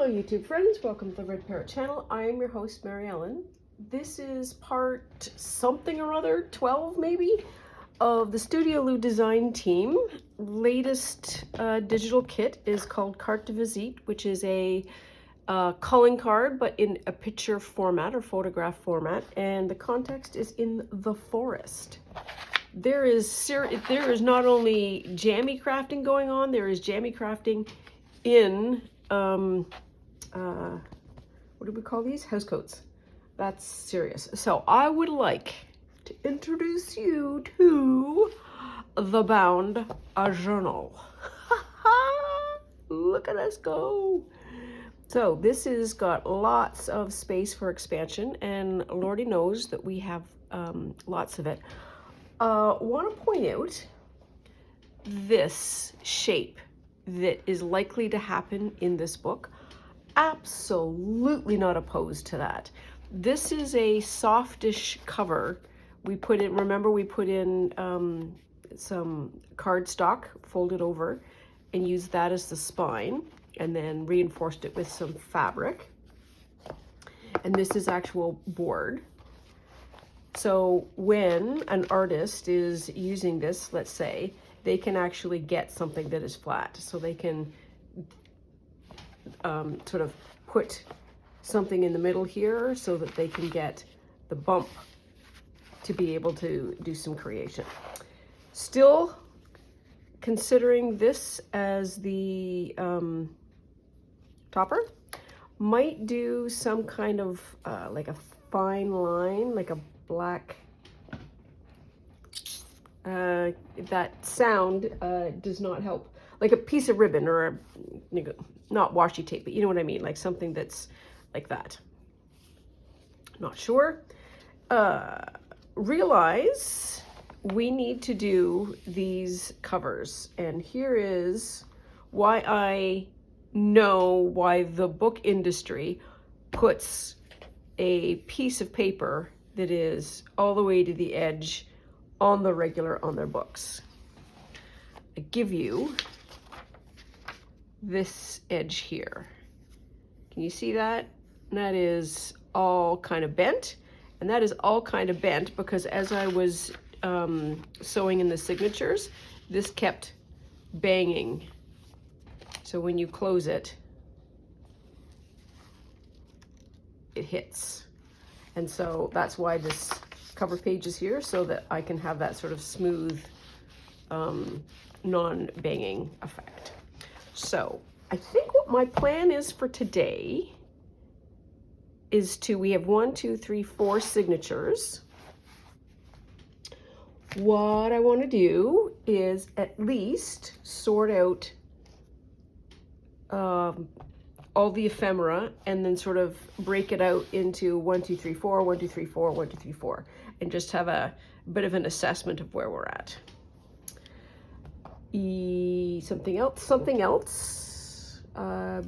Hello YouTube friends, welcome to the Red Parrot channel. I am your host Mary Ellen. This is part something or other, 12 maybe, of the Studio Lou design team. Latest digital kit is called Carte de Visite, which is a calling card but in a picture format or photograph format, and the context is in the forest. There is not only jammy crafting going on, there is jammy crafting in what do we call these? Housecoats. That's serious. So I would like to introduce you to the Bound Journal. Look at us go. So this has got lots of space for expansion, and Lordy knows that we have lots of it. Want to point out this shape that is likely to happen in this book. Absolutely not opposed to that. This is a softish cover. We put in, remember we put in some cardstock folded over and used that as the spine, and then reinforced it with some fabric. And this is actual board. So when an artist is using this, let's say, they can actually get something that is flat. So they can sort of put something in the middle here so that they can get the bump to be able to do some creation. Still considering this as the topper. Might do some kind of like a fine line, like a black, that sound does not help. Like a piece of ribbon or a, not washi tape, but you know what I mean, like something that's like that. Not sure. Realize we need to do these covers, and here is why I know why the book industry puts a piece of paper that is all the way to the edge on the regular on their books. I give you this edge here. Can you see that? And that is all kind of bent, and that is all kind of bent because as I was sewing in the signatures, this kept banging. So when you close it, it hits. And so that's why this cover page is here, so that I can have that sort of smooth, non-banging effect. So I think what my plan is for today is we have 1, 2, 3, 4 signatures. What I want to do is at least sort out all the ephemera and then sort of break it out into 1, 2, 3, 4, 1, 2, 3, 4, 1, 2, 3, 4, and just have a bit of an assessment of where we're at. Something else.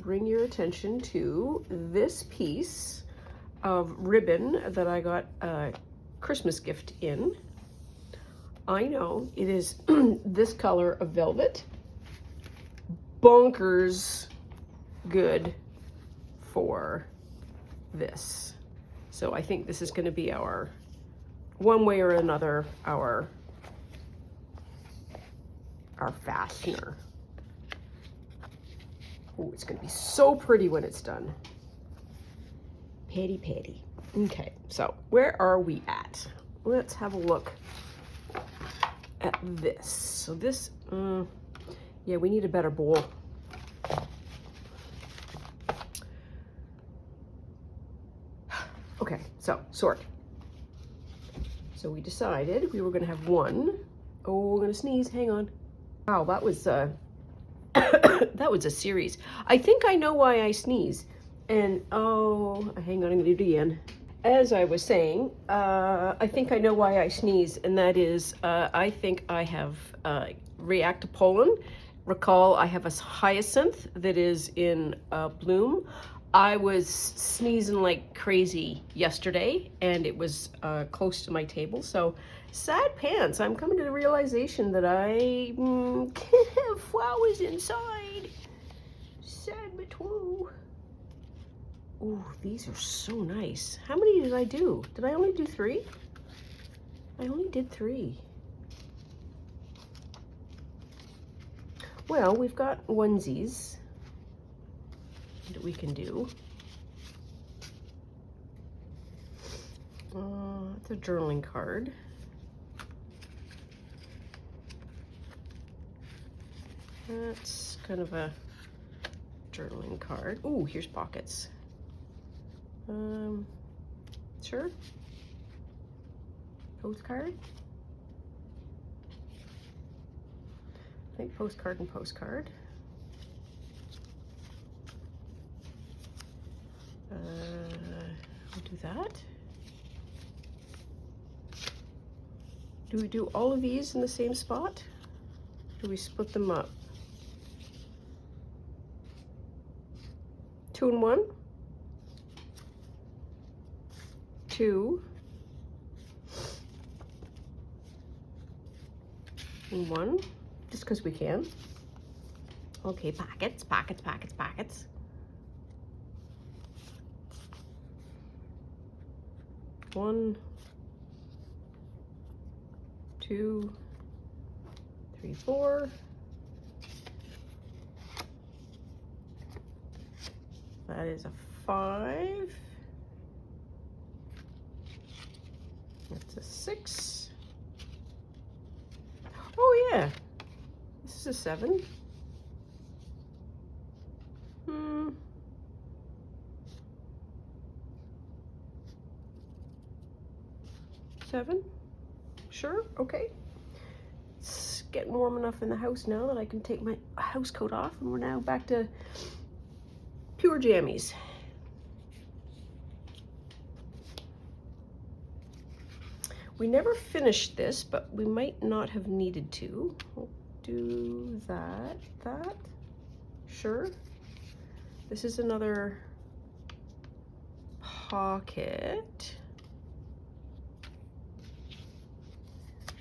Bring your attention to this piece of ribbon that I got a Christmas gift in. I know it is this color of velvet. Bonkers good for this. So I think this is going to be our, one way or another, our fastener. Oh, it's going to be so pretty when it's done. Patty. Okay, so where are we at? Let's have a look at this. So this, yeah, we need a better bowl. Okay, so sort. So we decided we were going to have one. Oh, we're going to sneeze. Hang on. Wow, that was that was a series. I think I know why I sneeze. And oh, hang on, I'm going to do it again. As I was saying, I think I know why I sneeze, and that is I think I have react to pollen. Recall, I have a hyacinth that is in bloom. I was sneezing like crazy yesterday, and it was close to my table. So, sad pants. I'm coming to the realization that I can't have flowers inside. Sad but true. Oh, these are so nice. How many did I do? Did I only do 3? I only did 3. Well, we've got onesies that we can do. It's a journaling card. That's kind of a journaling card. Ooh, here's pockets. Sure. Postcard. I think postcard and postcard. We'll do that. Do we do all of these in the same spot? Do we split them up? 2 and 1? 2 and 1, just because we can. Okay, pockets, pockets, pockets, pockets. 1, 2, 3, 4. That is a 5. That's a 6. Oh yeah, this is a 7. 7. Sure, okay. It's getting warm enough in the house now that I can take my house coat off, and we're now back to pure jammies. We never finished this, but we might not have needed to. We'll do that. Sure. This is another pocket.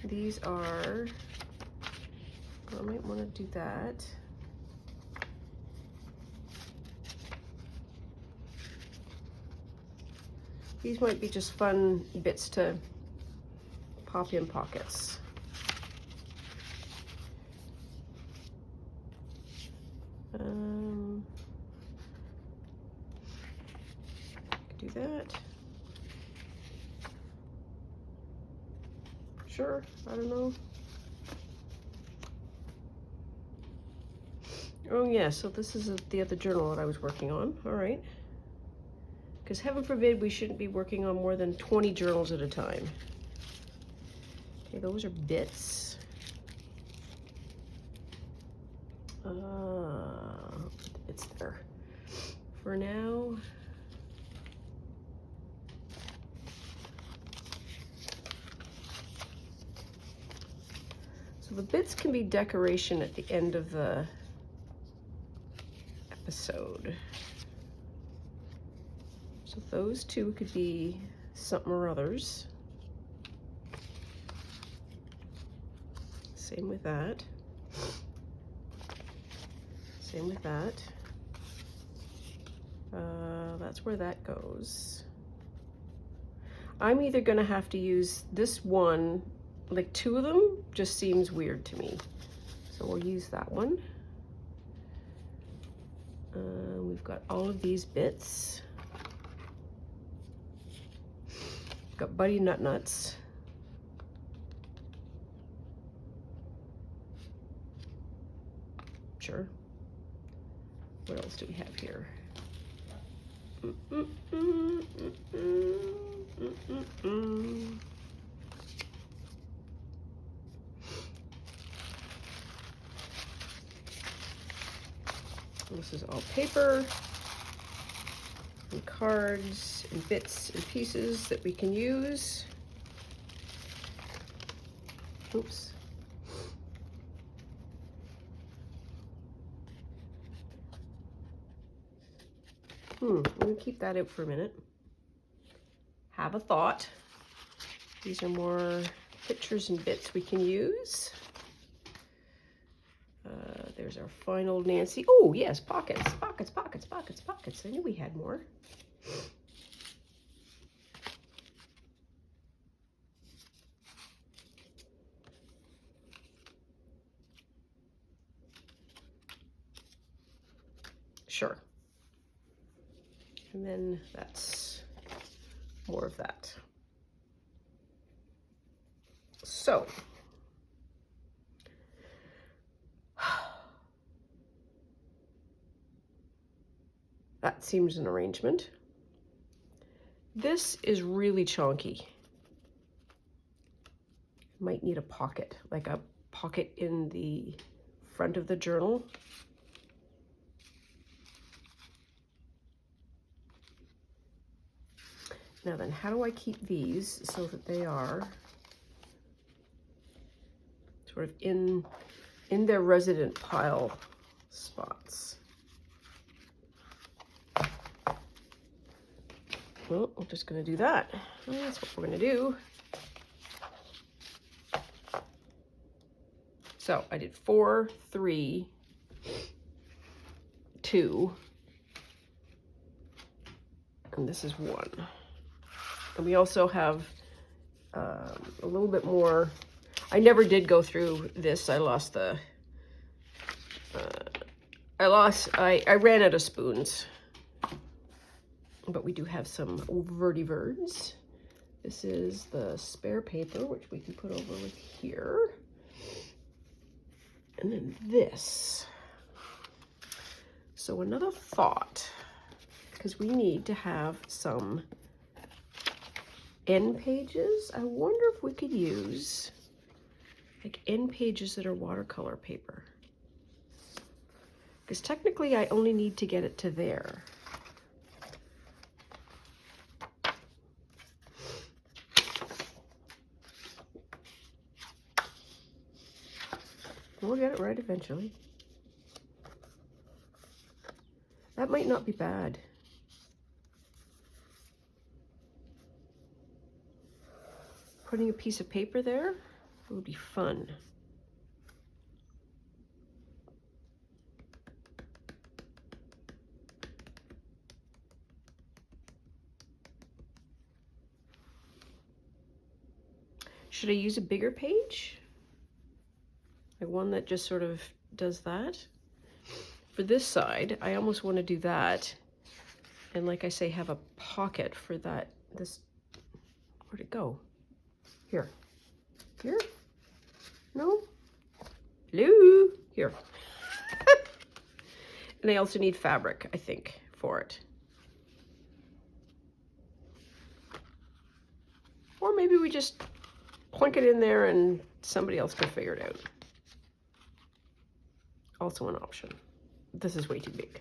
These are, I might want to do that. These might be just fun bits to pop in pockets. Do that. Sure, I don't know. Oh yeah, so this is the other journal that I was working on. All right. Because heaven forbid we shouldn't be working on more than 20 journals at a time. Okay, those are bits. It's there. For now, so the bits can be decoration at the end of the episode. So those two could be something or others. Same with that. Same with that. That's where that goes. I'm either gonna have to use this one, like 2 of them just seems weird to me. So we'll use that one. We've got all of these bits. Got Buddy Nut Nuts. Sure. What else do we have here? This is all paper and cards and bits and pieces that we can use. Oops. I'm gonna keep that out for a minute. Have a thought. These are more pictures and bits we can use. There's our final Nancy. Oh yes, pockets, pockets, pockets, pockets, pockets. I knew we had more. Sure. And then that's more of that. So, that seems an arrangement. This is really chunky. Might need a pocket, like a pocket in the front of the journal. Now then, how do I keep these so that they are sort of in their resident pile spots? Well, we're just going to do that. That's what we're going to do. So I did 4, 3, 2, and this is 1. And we also have a little bit more. I never did go through this. I lost the, I ran out of spoons. But we do have some verdi-verds. This is the spare paper, which we can put over with here. And then this. So another thought, because we need to have some end pages. I wonder if we could use like end pages that are watercolor paper. Because technically I only need to get it to there. We'll get it right eventually. That might not be bad. Putting a piece of paper there would be fun. Should I use a bigger page? Like one that just sort of does that? For this side, I almost want to do that. And like I say, have a pocket for that. This, where'd it go? Here. Here? No? Hello? Here. And I also need fabric, I think, for it. Or maybe we just plunk it in there and somebody else can figure it out. Also an option. This is way too big.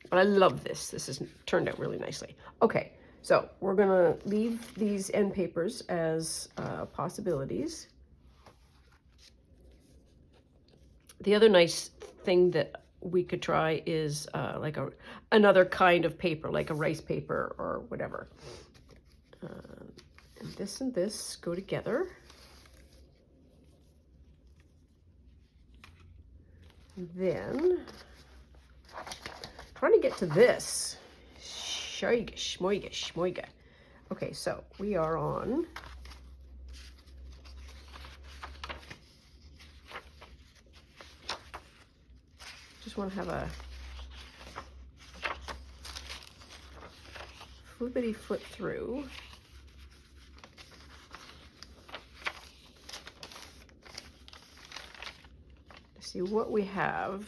But I love this. This has turned out really nicely. Okay, so we're gonna leave these end papers as possibilities. The other nice thing that we could try is like another kind of paper, like a rice paper or whatever. And this go together. Then, trying to get to this. Schmoige, schmoige, schmoige. Okay, so we are on just want to have a flippity flip through. See what we have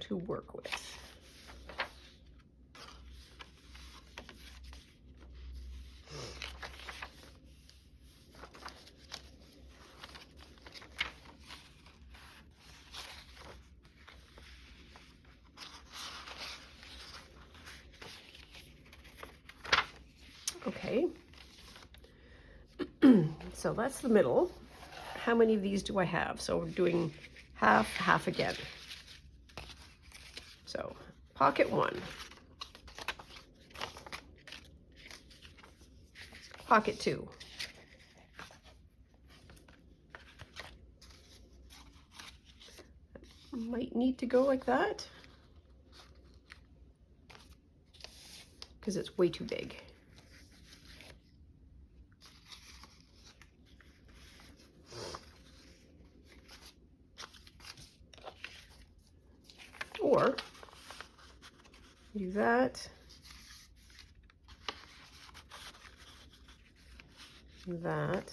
to work with. Okay, so that's the middle. How many of these do I have? So we're doing half, half again. So pocket 1, pocket 2, might need to go like that. because it's way too big. Or do that, that.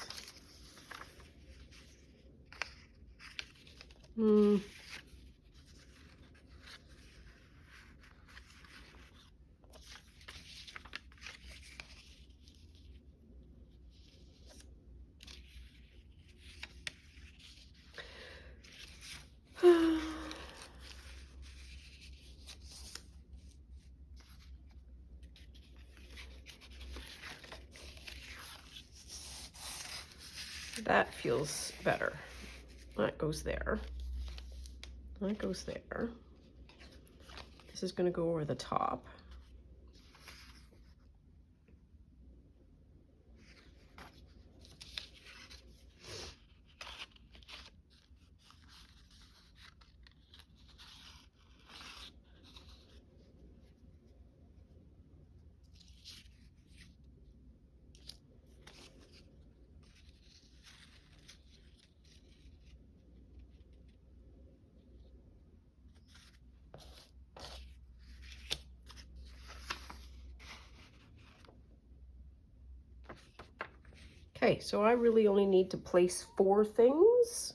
That feels better. That goes there. That goes there. This is going to go over the top. Okay, so I really only need to place 4 things,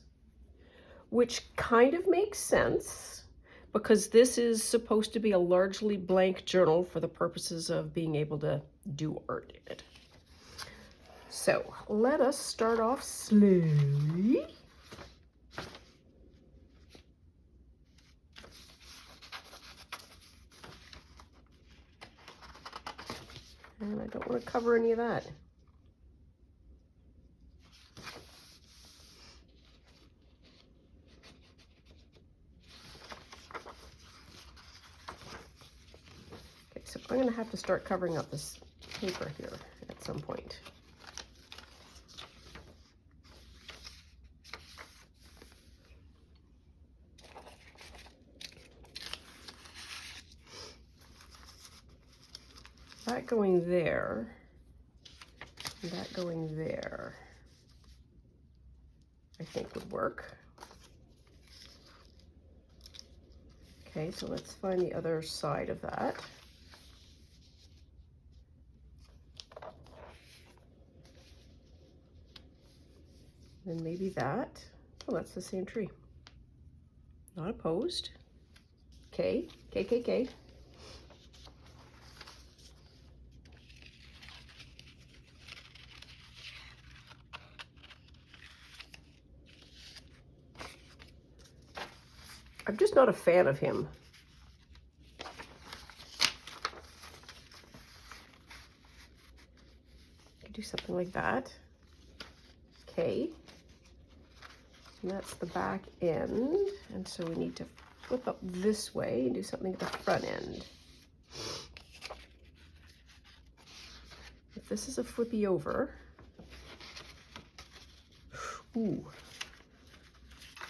which kind of makes sense because this is supposed to be a largely blank journal for the purposes of being able to do art in it. So let us start off slowly. And I don't want to cover any of that. So I'm going to have to start covering up this paper here at some point. That going there, and that going there, I think would work. Okay, so let's find the other side of that. And maybe that. Oh, that's the same tree. Not opposed. K, K, K, K. I'm just not a fan of him. Could do something like that. Okay. And that's the back end. And so we need to flip up this way and do something at the front end. If this is a flippy over, ooh,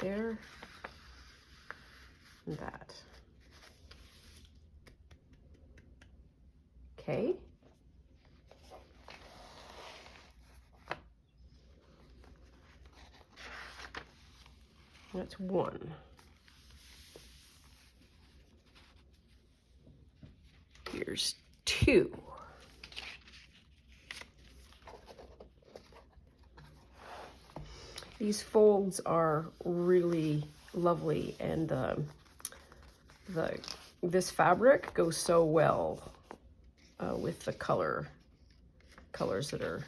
there, and that. Okay. That's 1. Here's 2. These folds are really lovely, and this fabric goes so well with the colors that are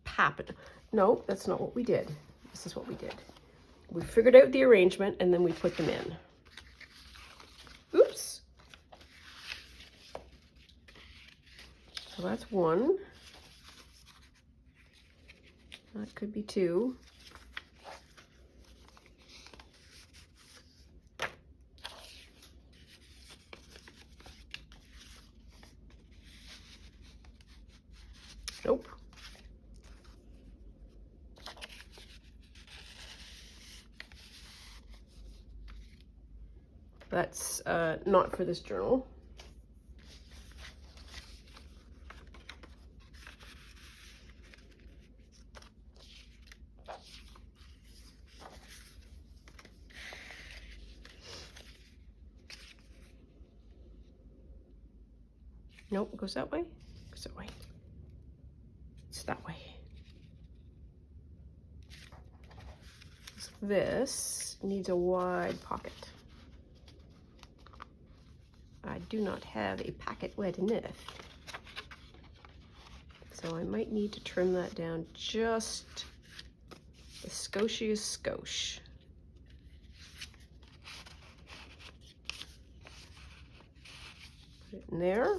happening. No, that's not what we did. This is what we did. We figured out the arrangement and then we put them in. Oops. So that's 1. That could be 2. Nope. That's not for this journal. Nope, it goes that way. Goes that way. It's that way. So this needs a wide pocket. I do not have a packet wide enough. So I might need to trim that down just a skoshey skosh. Put it in there.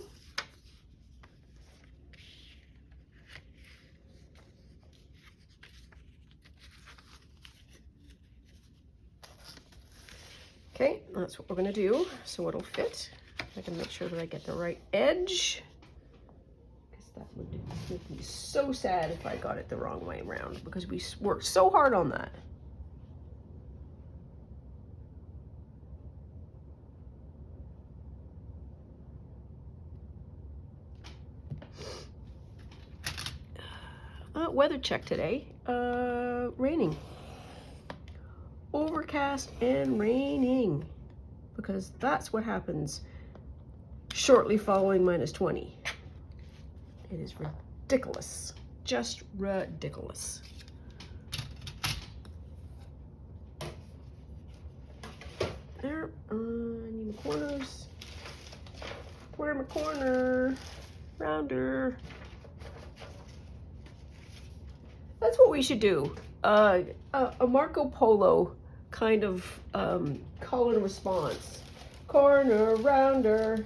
Okay, that's what we're gonna do. So it'll fit. I can make sure that I get the right edge, because that would make me so sad if I got it the wrong way around, because we worked so hard on that. Weather check today, raining. Overcast and raining, because that's what happens shortly following -20. It is ridiculous, just ridiculous. There, I need my corners. Where my corner? Rounder. That's what we should do. A Marco Polo kind of call and response. Corner, rounder.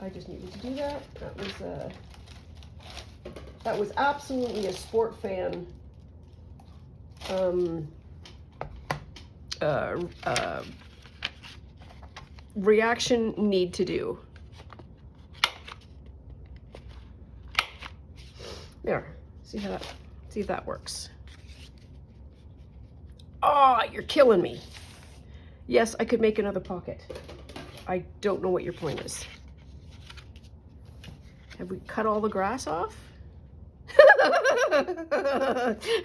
I just needed to do that. That was absolutely a sport fan reaction need to do. There. See if that works. Oh, you're killing me. Yes, I could make another pocket. I don't know what your point is. Have we cut all the grass off?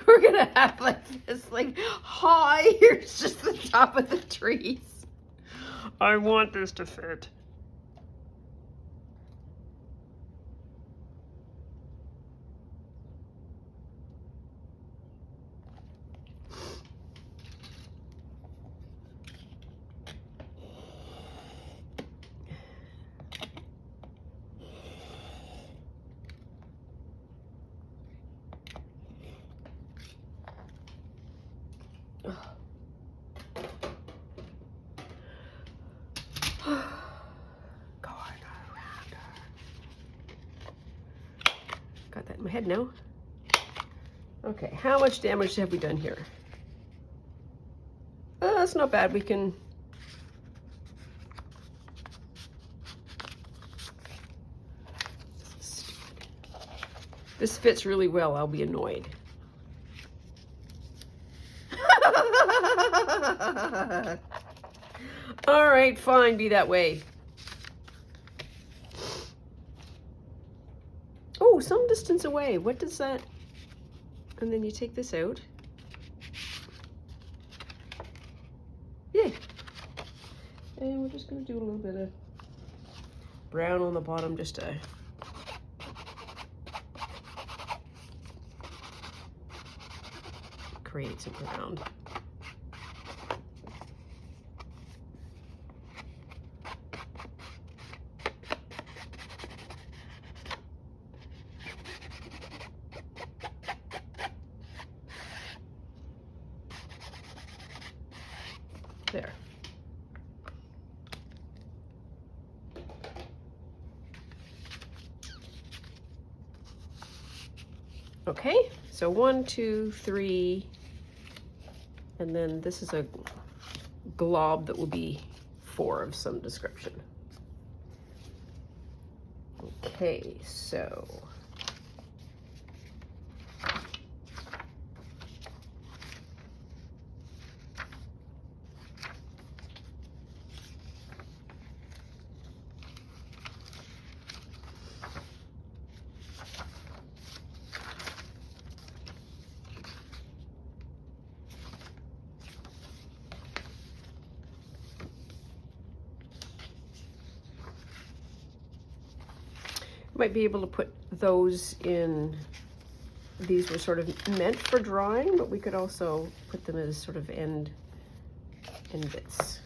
We're gonna have like this, like, high, here's just the top of the trees. I want this to fit. Got that in my head now. Okay, how much damage have we done here? That's not bad. We can... This fits really well. I'll be annoyed. All right, fine, be that way. Oh, some distance away. What does that? And then you take this out. Yay. And we're just going to do a little bit of brown on the bottom just to create some brown. There. Okay, so 1, 2, 3, and then this is a glob that will be 4 of some description. Okay, so Might be able to put those in, these were sort of meant for drawing, but we could also put them as sort of end bits.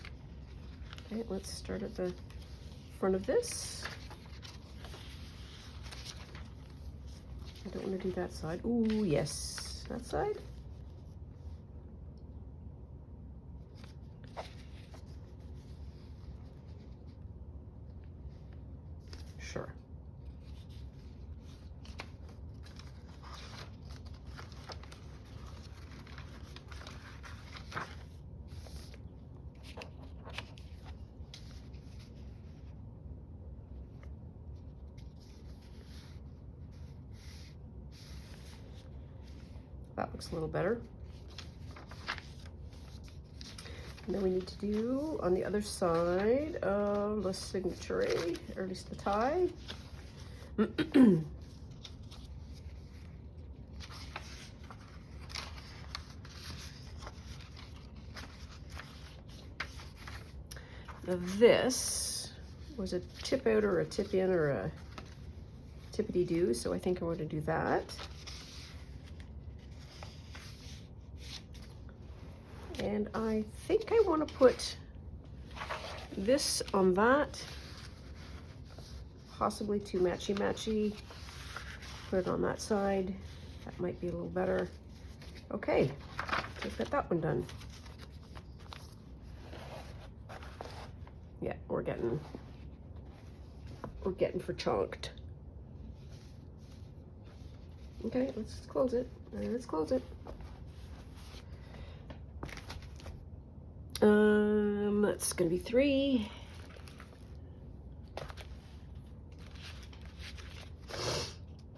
Okay, let's start at the front of this. I don't want to do that side. Ooh, yes, that side. Sure. That looks a little better. And then we need to do on the other side of the signature, or at least the tie. Now this was a tip out or a tip in or a tippity-doo, so I think I want to do that. And I think I want to put this on that, possibly two matchy-matchy. Put it on that side. That might be a little better. Okay, so I've got that one done. Yeah, we're getting for chonked. Okay, let's close it. Let's close it. That's gonna be 3.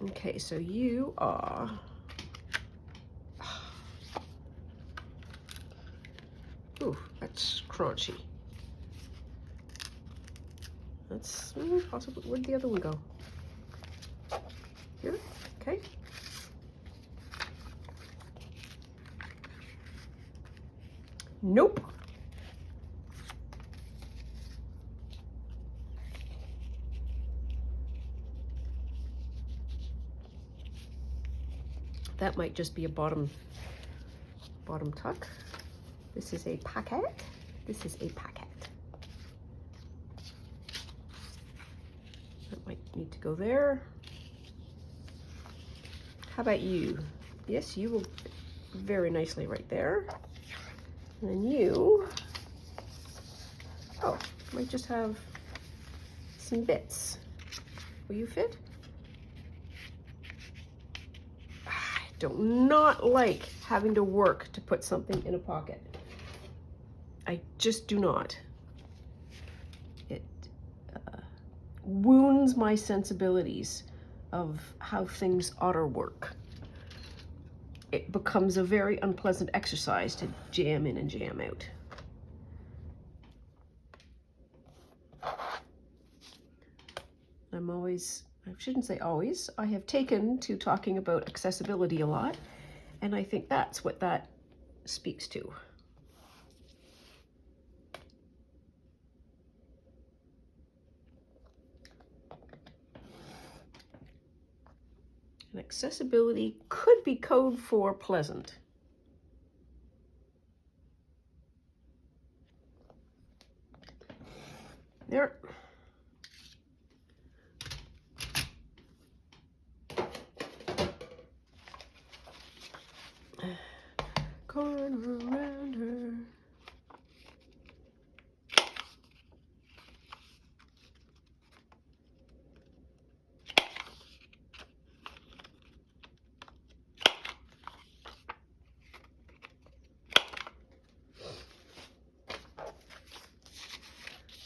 Okay, so you are ooh, that's crunchy. That's possibly, where'd the other one go? Here, okay. Nope. That might just be a bottom tuck. This is a packet. This is a packet. That might need to go there. How about you? Yes, you will very nicely right there. And then you, oh, might just have some bits. Will you fit? I do not like having to work to put something in a pocket. I just do not. It wounds my sensibilities of how things ought to work. It becomes a very unpleasant exercise to jam in and jam out. I'm always, I shouldn't say always, I have taken to talking about accessibility a lot, and I think that's what that speaks to. And accessibility could be code for pleasant. There. Corner around her.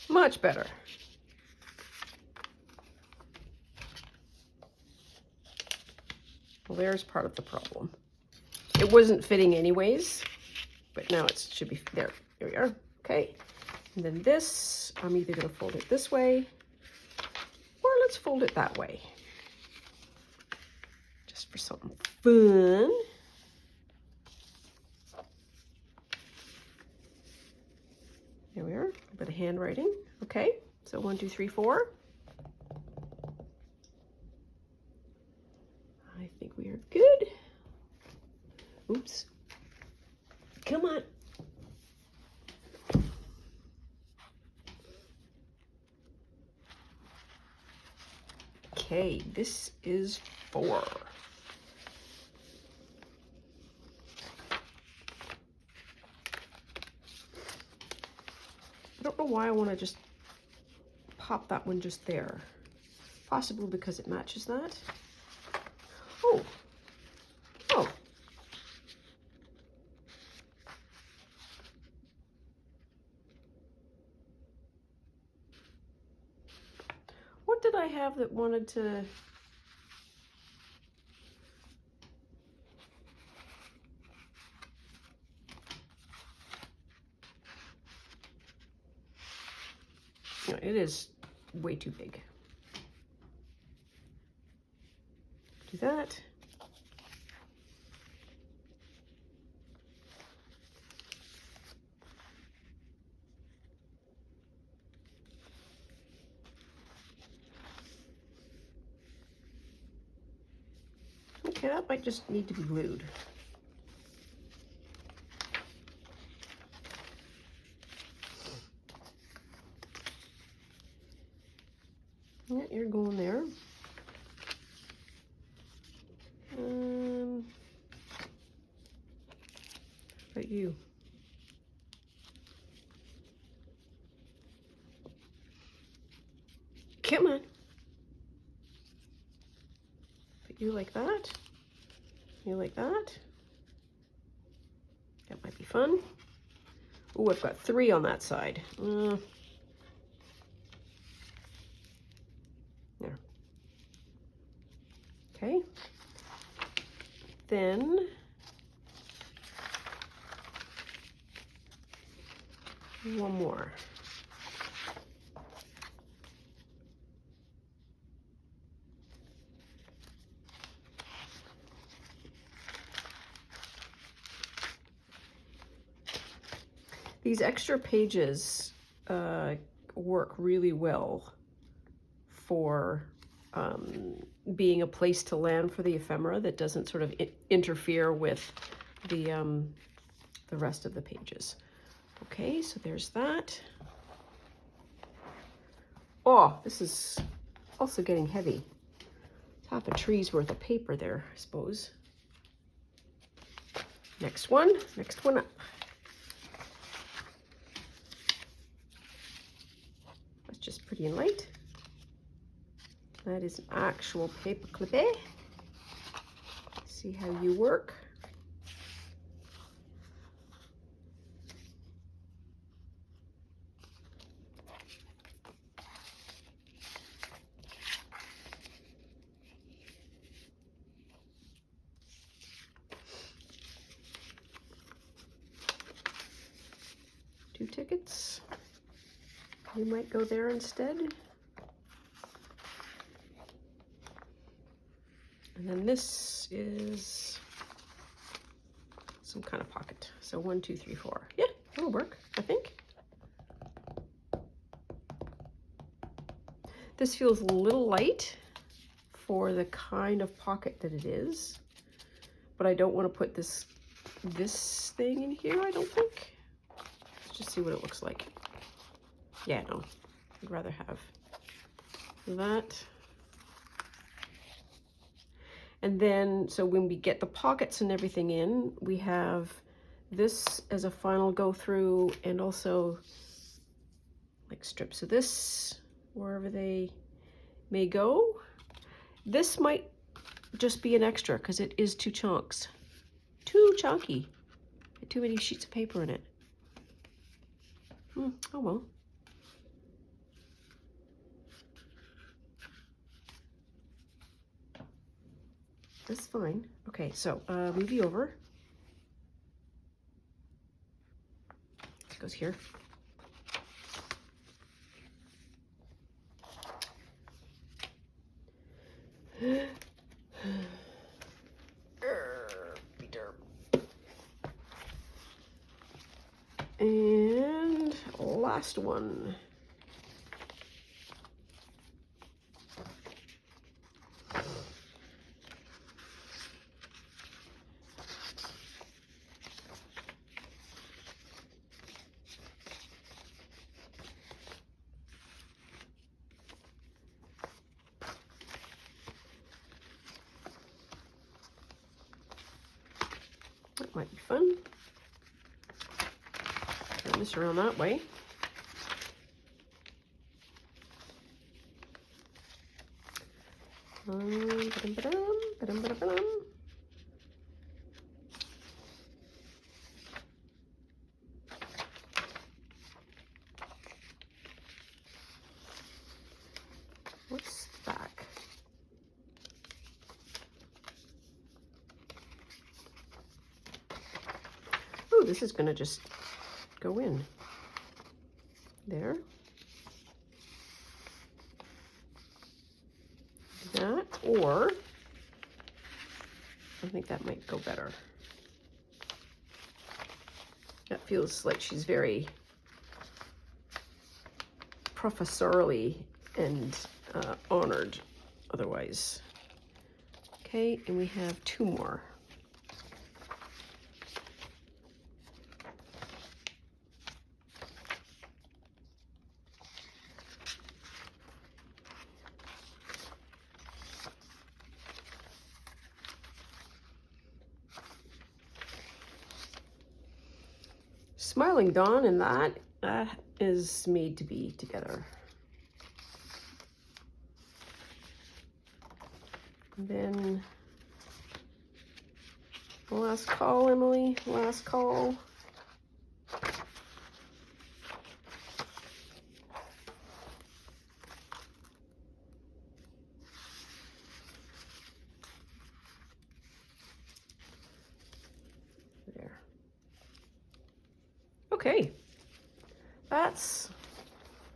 Much better. Well, there's part of the problem. It wasn't fitting anyways, but now it should be there. Here we are. Okay. And then this, I'm either going to fold it this way, or let's fold it that way. Just for something fun. There we are. A bit of handwriting. Okay. So 1, 2, 3, 4. Okay, this is 4. I don't know why I want to just pop that one just there. Possibly because it matches that. Oh. Oh. What did I have that wanted to... No, it is way too big. Do that. Okay, that might just need to be glued. Yeah, you're going there. How about you? Come on. Put you like that. You like that. That might be fun. Oh, I've got 3 on that side. There. Okay. Then one more. These extra pages work really well for being a place to land for the ephemera that doesn't sort of interfere with the rest of the pages. Okay, so there's that. Oh, this is also getting heavy. It's half a tree's worth of paper there, I suppose. Next one up. That's just pretty and light. That is an actual paper clippy. See how you work. Two tickets. You might go there instead. And then this is some kind of pocket. So 1, 2, 3, 4. Yeah, that'll work, I think. This feels a little light for the kind of pocket that it is, but I don't want to put this thing in here, I don't think. Let's just see what it looks like. Yeah, no, I'd rather have that. And then, so when we get the pockets and everything in, we have this as a final go through, and also like strips of this wherever they may go. This might just be an extra because it is 2 chunks. Too chunky. Too many sheets of paper in it. Oh well. That's fine. Okay, so move you over. It goes here. And last one. Might be fun. Turn this around that way. What's back? Oh, this is going to just go in there. That, or I think that might go better. That feels like she's very professorially and honored otherwise. Okay, and we have 2 more. Smiling Dawn, and that is made to be together. And then last call, Emily, last call. There. Okay, that's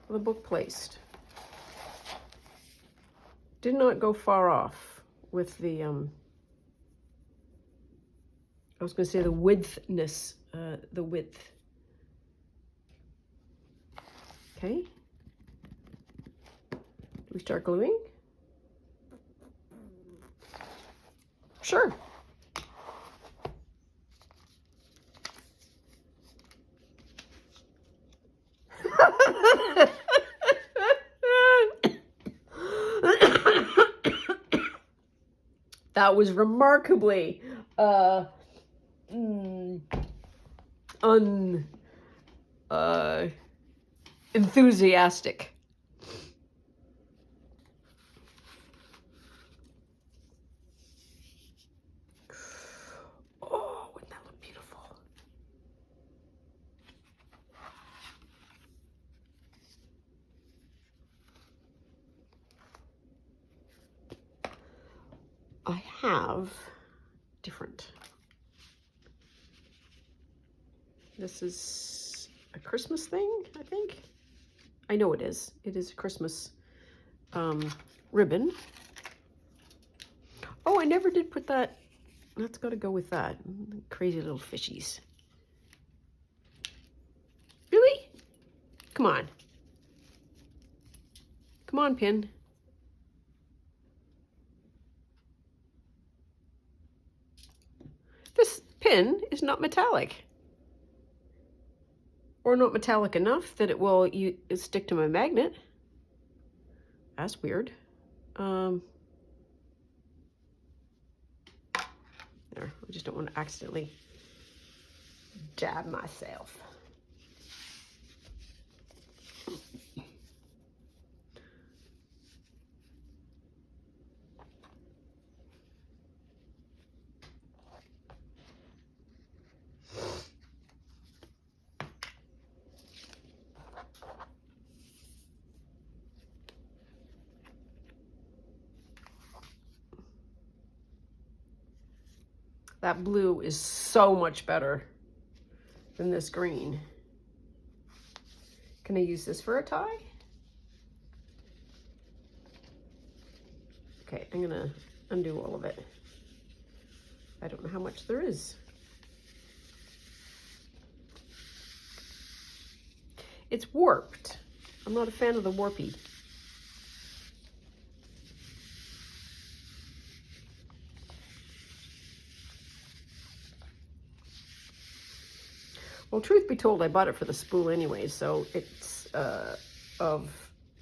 the book placed. Did not go far off with the, I was going to say the widthness, the width. Okay. Do we start gluing? Sure. That was remarkably enthusiastic. Oh, wouldn't that look beautiful? I have different. This is a Christmas thing, I think. I know it is. It is a Christmas ribbon. Oh, I never did put that. That's got to go with that. Crazy little fishies. Really? Come on. Come on, pin. This pin is not metallic. Or not metallic enough that it will stick to my magnet. That's weird. There, I just don't want to accidentally dab myself. That blue is so much better than this green. Can I use this for a tie? Okay, I'm gonna undo all of it. I don't know how much there is. It's warped. I'm not a fan of the warpy. Well, truth be told, I bought it for the spool anyway, so it's of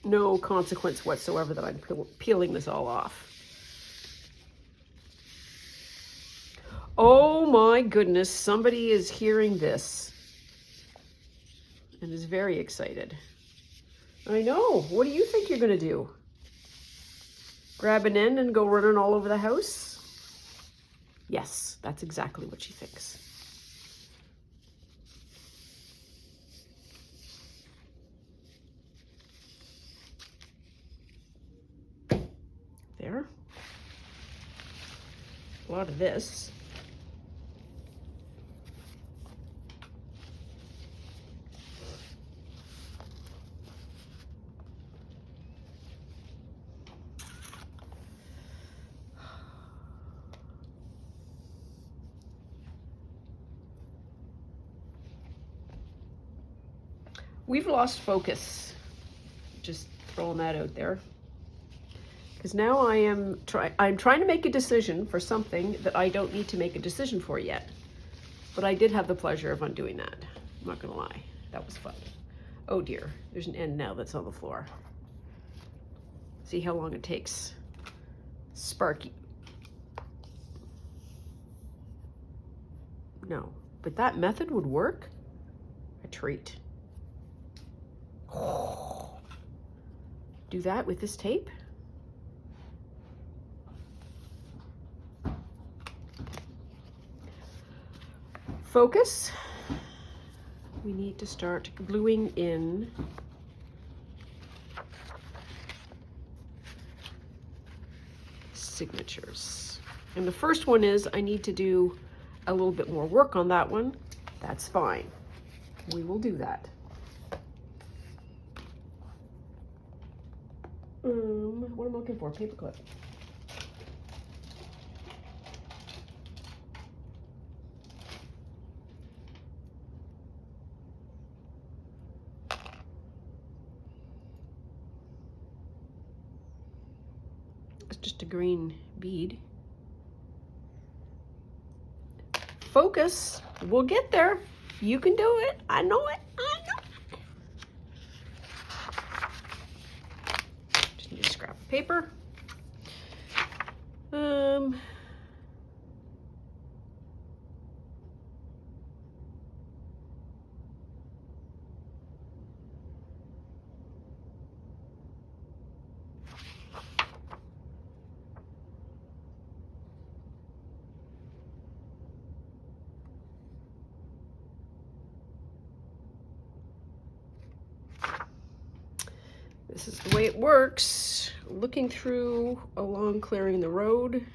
no consequence whatsoever that I'm peeling this all off. Oh my goodness, somebody is hearing this and is very excited. I know. What do you think you're going to do? Grab an end and go running all over the house? Yes, that's exactly what she thinks. There. A lot of this. We've lost focus. Just throwing that out there. Because now I'm trying to make a decision for something that I don't need to make a decision for yet. But I did have the pleasure of undoing that. I'm not gonna lie. That was fun. Oh dear, there's an end now that's on the floor. See how long it takes. Sparky. No, but that method would work? A treat. Do that with this tape? Focus. We need to start gluing in signatures. And the first one is I need to do a little bit more work on that one. That's fine. We will do that. What am I looking for? Paperclip. It's just a green bead. Focus. We'll get there. You can do it. I know it. I know it. Just need a scrap of paper. This is the way it works. Looking through along clearing the road.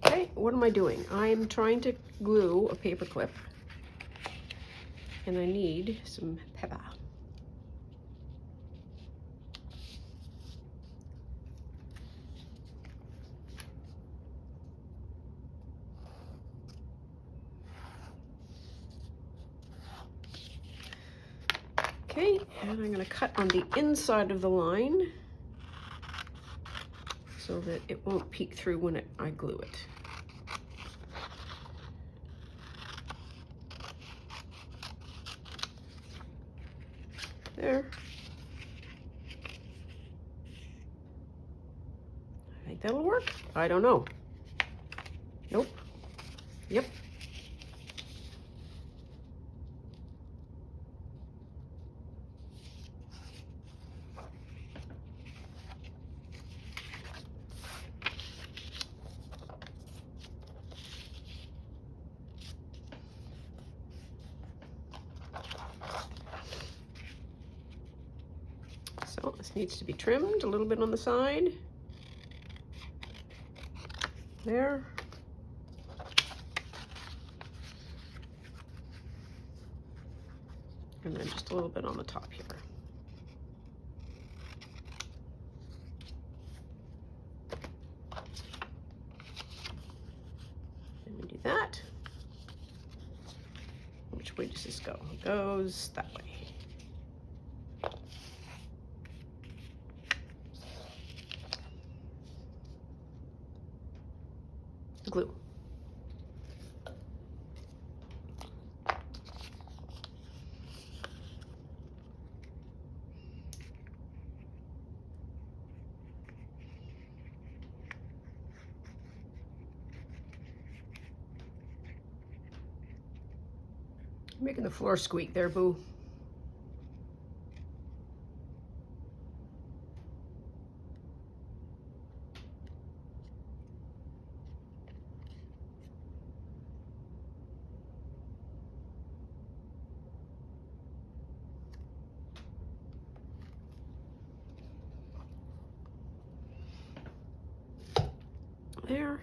Okay, what am I doing? I'm trying to glue a paper clip. And I need some pepper. Okay, and I'm going to cut on the inside of the line so that it won't peek through when I glue it. There. I think that'll work. I don't know. Nope. Yep. So this needs to be trimmed a little bit on the side. There. And then just a little bit on the top here. And we do that. Which way does this go? It goes that way. You're making the floor squeak there, boo. There.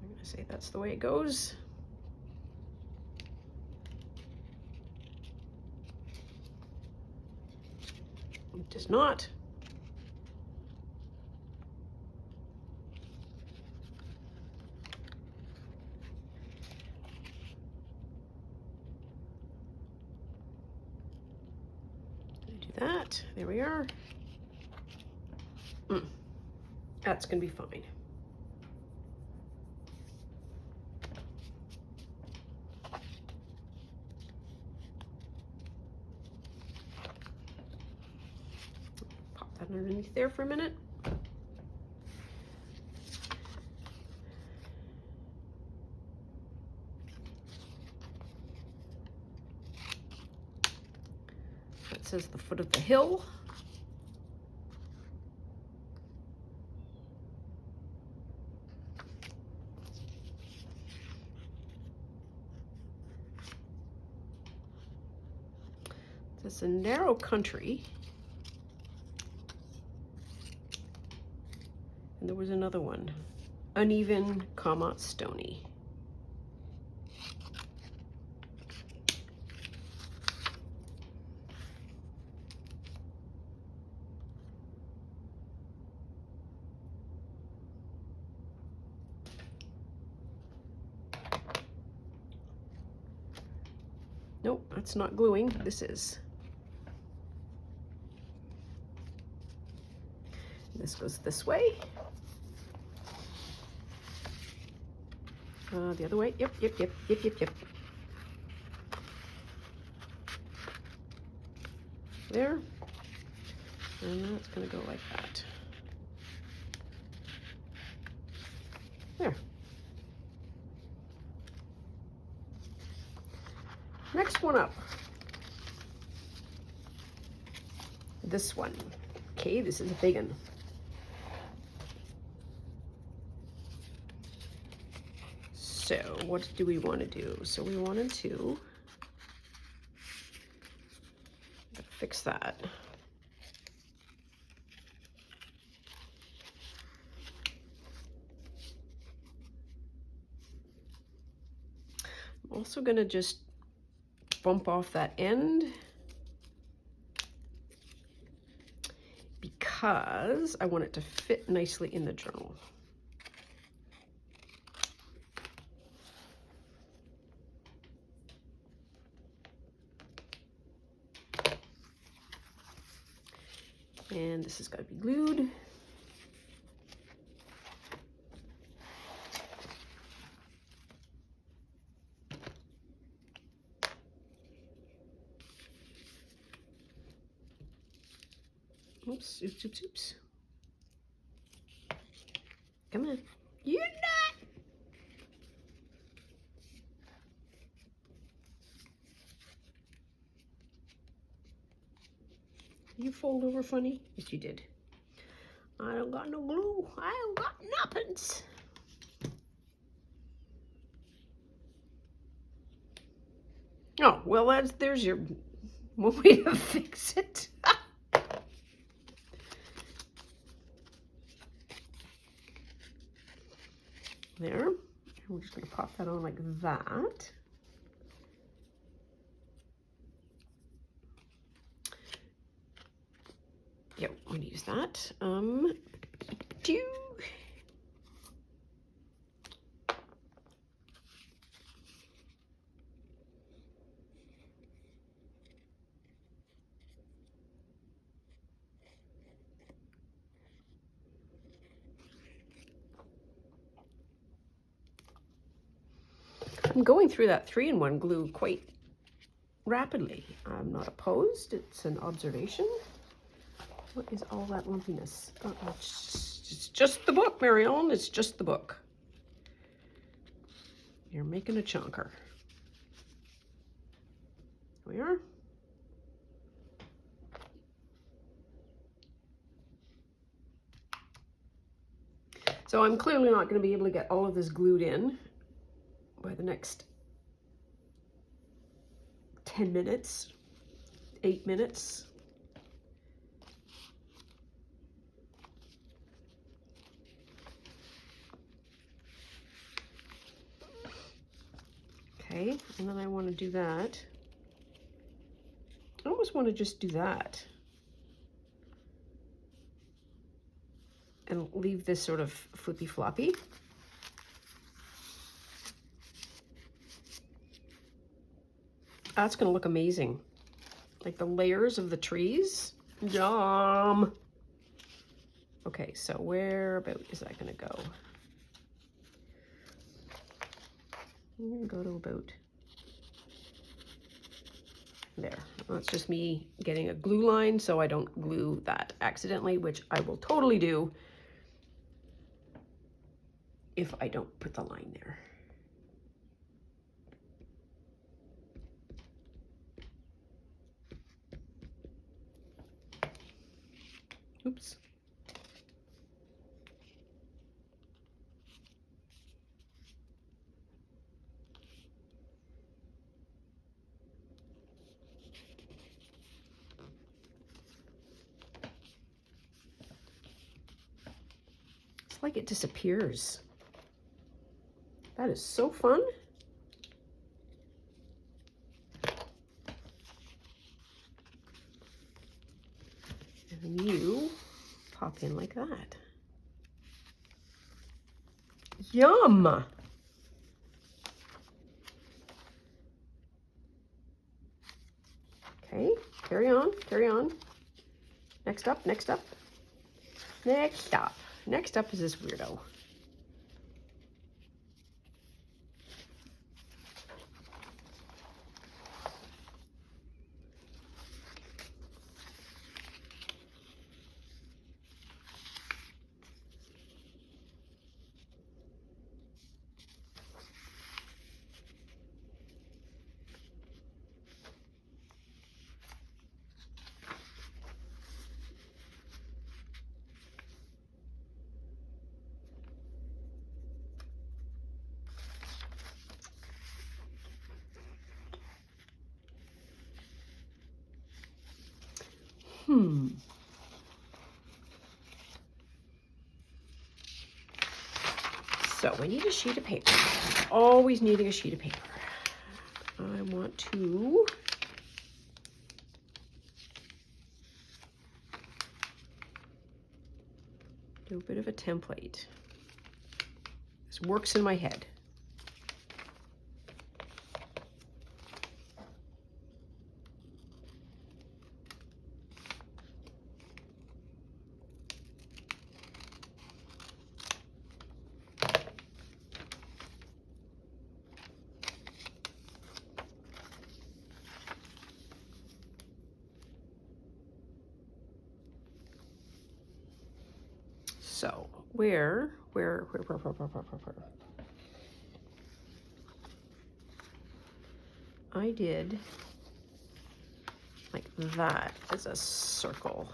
I'm gonna say that's the way it goes. It does not. Do that. There we are. That's gonna be fine. Pop that underneath there for a minute. That says the foot of the hill. It's a narrow country. And there was another one. Uneven, comma, stony. Nope, that's not gluing. This is. This goes this way. The other way. Yep. There. And that's going to go like that. There. Next one up. This one. Okay, this is a big one. So what do we want to do? So we wanted to fix that. I'm also going to just bump off that end because I want it to fit nicely in the journal. And this has got to be glued. Oops, oops. Come on. You're not. You fold over funny? Yes, you did. I don't got no glue. I don't got nothings. Oh, well, there's your one way to fix it. There. And we're just going to pop that on like that. Yep, I'm going to use that. I'm going through that 3-in-1 glue quite rapidly. I'm not opposed. It's an observation. What is all that lumpiness? Oh, it's just the book, Mary Ellen. It's just the book. You're making a chunker. we are. So I'm clearly not going to be able to get all of this glued in by the next 10 minutes, 8 minutes. Okay, and then I want to do that. I almost want to just do that and leave this sort of flippy floppy. That's going to look amazing. Like the layers of the trees. Yum! Okay, so where about is that going to go? I'm going to go to about there. That's just me getting a glue line so I don't glue that accidentally, which I will totally do if I don't put the line there. Oops. It's like it disappears. That is so fun. And then you pop in like that. Yum! Okay, carry on, carry on. Next up, next up. Next up. Next up is this weirdo. So we need a sheet of paper. Always needing a sheet of paper. I want to do a bit of a template. This works in my head. So where? I did like that as a circle.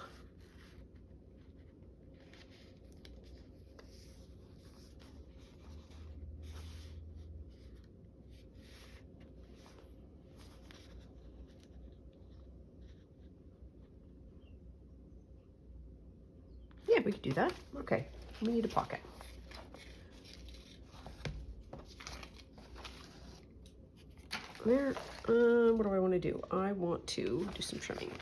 Yeah, we could do that. Okay, we need a pocket. There, what do I want to do? I want to do some trimming.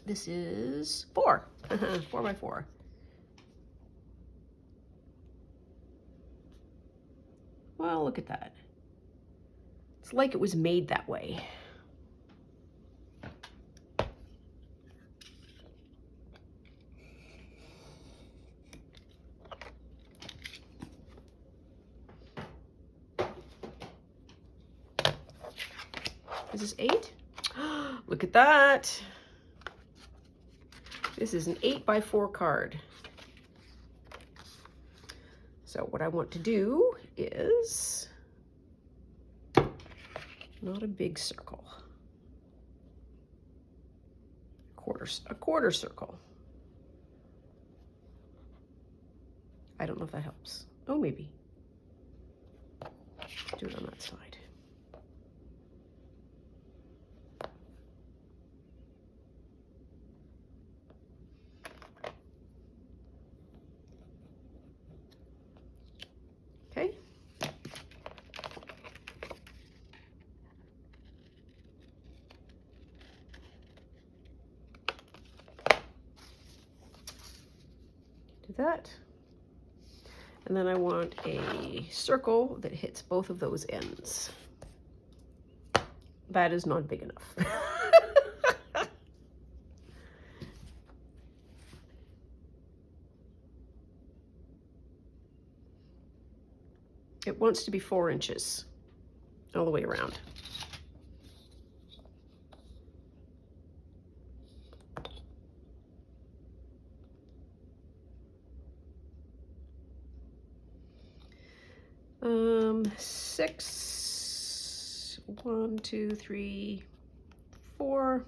This is 4, 4 by 4. Well, look at that. It's like it was made that way. Is this 8? Look at that. This is an 8 by 4 card. So what I want to do is not a big circle, a quarter circle. I don't know if that helps. Oh, maybe. Do it on that side. Okay. Do that. And then I want a circle that hits both of those ends. That is not big enough. It wants to be 4 inches all the way around. Six, 1, 2, 3, 4.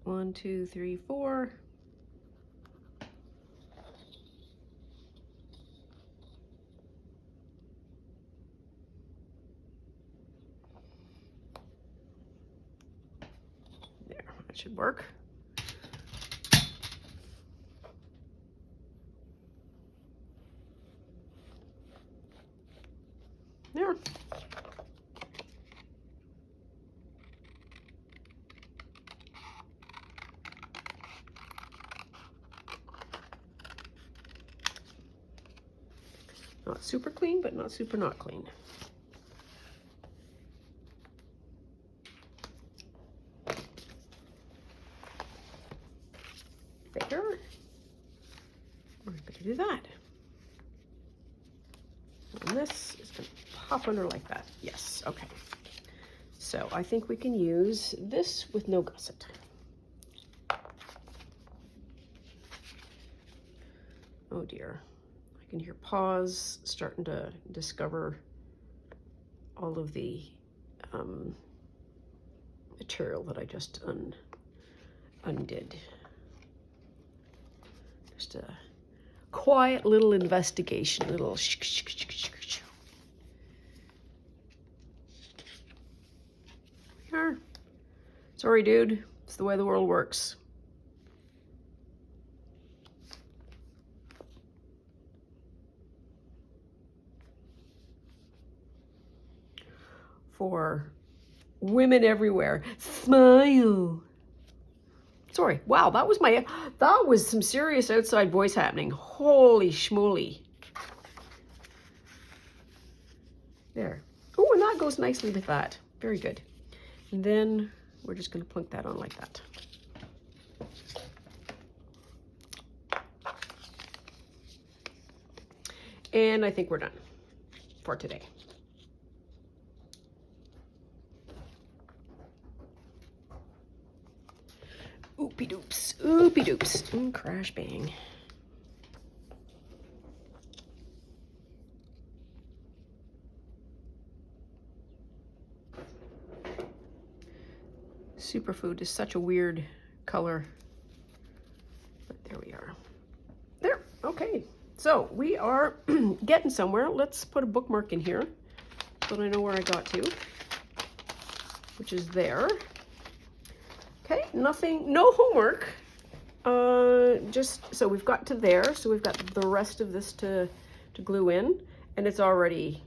One, 2, 3, 4. There, that should work. There. Not super clean, but not super not clean. There. We're going to do that. And this is going to pop under like that. Yes, okay. So I think we can use this with no gusset. Oh dear. I can hear paws starting to discover all of the material that I just undid. Just a quiet little investigation, little here. Sorry, dude. It's the way the world works. For women everywhere, smile. Sorry, wow, that was some serious outside voice happening. Holy schmoly. There. Oh, and that goes nicely with that. Very good. And then we're just going to plunk that on like that. And I think we're done for today. Oopie doops, and crash bang. Superfood is such a weird color, but there we are. There, okay. So we are getting somewhere. Let's put a bookmark in here so that I know where I got to, which is there. Okay, nothing, no homework. Just, so we've got to there, so we've got the rest of this to glue in, and it's already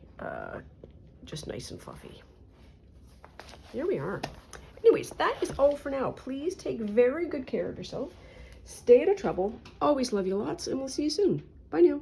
just nice and fluffy. Here we are. Anyways, that is all for now. Please take very good care of yourself. Stay out of trouble. Always love you lots, and we'll see you soon. Bye now.